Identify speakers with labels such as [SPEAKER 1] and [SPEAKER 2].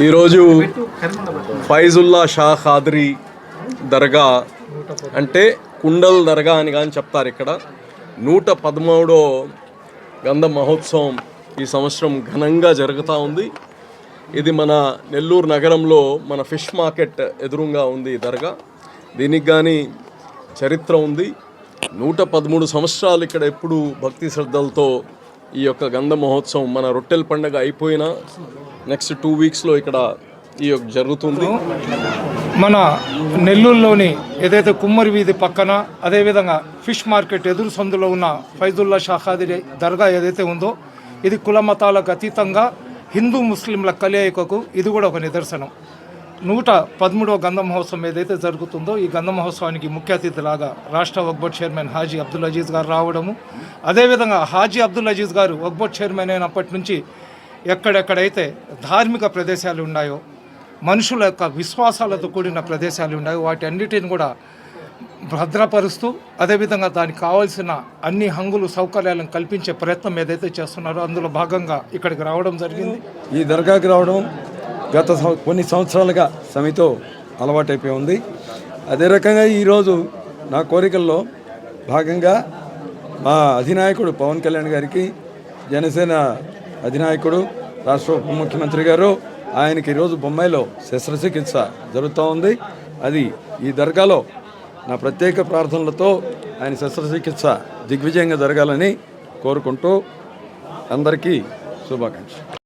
[SPEAKER 1] ఈరోజు ఫైజుల్లా షా ఖాద్రీ దర్గా అంటే కుండల్ దర్గా అని కానీ చెప్తారు. ఇక్కడ 113వ గంధ మహోత్సవం ఈ సంవత్సరం ఘనంగా జరుగుతూ ఉంది. ఇది మన నెల్లూరు నగరంలో మన ఫిష్ మార్కెట్ ఎదురుగా ఉంది ఈ దర్గా. దీనికి కానీ చరిత్ర ఉంది. 113 సంవత్సరాలు ఇక్కడ ఎప్పుడు భక్తి శ్రద్ధలతో ఈ యొక్క గంధ మహోత్సవం మన రొట్టెల పండుగ అయిపోయినా నెక్స్ట్ 2 వీక్స్లో ఇక్కడ ఈ యొక్క జరుగుతుంది.
[SPEAKER 2] మన నెల్లూరులోని ఏదైతే కుమ్మరి వీధి పక్కన అదేవిధంగా ఫిష్ మార్కెట్ ఎదురు సందులో ఉన్న ఫైజుల్లా షా ఖాద్రీ దర్గా ఏదైతే ఉందో ఇది కుల మతాలకు అతీతంగా హిందూ ముస్లింల కలయికకు ఇది కూడా ఒక నిదర్శనం. 113వ గంధ మహోత్సవం ఏదైతే జరుగుతుందో ఈ గంధ మహోత్సవానికి ముఖ్య అతిథిలాగా రాష్ట్ర వక్ఫ్ బోర్డ్ చైర్మన్ హాజీ అబ్దుల్ అజీజ్ గారు రావడము, అదేవిధంగా హాజీ అబ్దుల్ అజీజ్ గారు వక్ఫ్ బోర్డ్ చైర్మన్ అయినప్పటి నుంచి ఎక్కడెక్కడైతే ధార్మిక ప్రదేశాలు ఉన్నాయో, మనుషుల యొక్క విశ్వాసాలతో కూడిన ప్రదేశాలు ఉన్నాయో వాటి అన్నిటిని కూడా భద్రపరుస్తూ అదేవిధంగా దానికి కావాల్సిన అన్ని హంగులు సౌకర్యాలను కల్పించే ప్రయత్నం ఏదైతే చేస్తున్నారో అందులో భాగంగా ఇక్కడికి రావడం జరిగింది.
[SPEAKER 3] ఈ దర్గాకి రావడం గత కొన్ని సంవత్సరాలుగా సమితో అలవాటైపోయి ఉంది. అదే రకంగా ఈరోజు నా కోరికల్లో భాగంగా మా అధినాయకుడు పవన్ కళ్యాణ్ గారికి, జనసేన అధినాయకుడు రాష్ట్ర ఉప ముఖ్యమంత్రి గారు ఆయనకి ఈరోజు బొంబాయిలో శస్త్రచికిత్స జరుగుతూ ఉంది. అది ఈ దర్గాలో నా ప్రత్యేక ప్రార్థనలతో ఆయన శస్త్రచికిత్స దిగ్విజయంగా జరగాలని కోరుకుంటూ అందరికీ శుభాకాంక్షలు.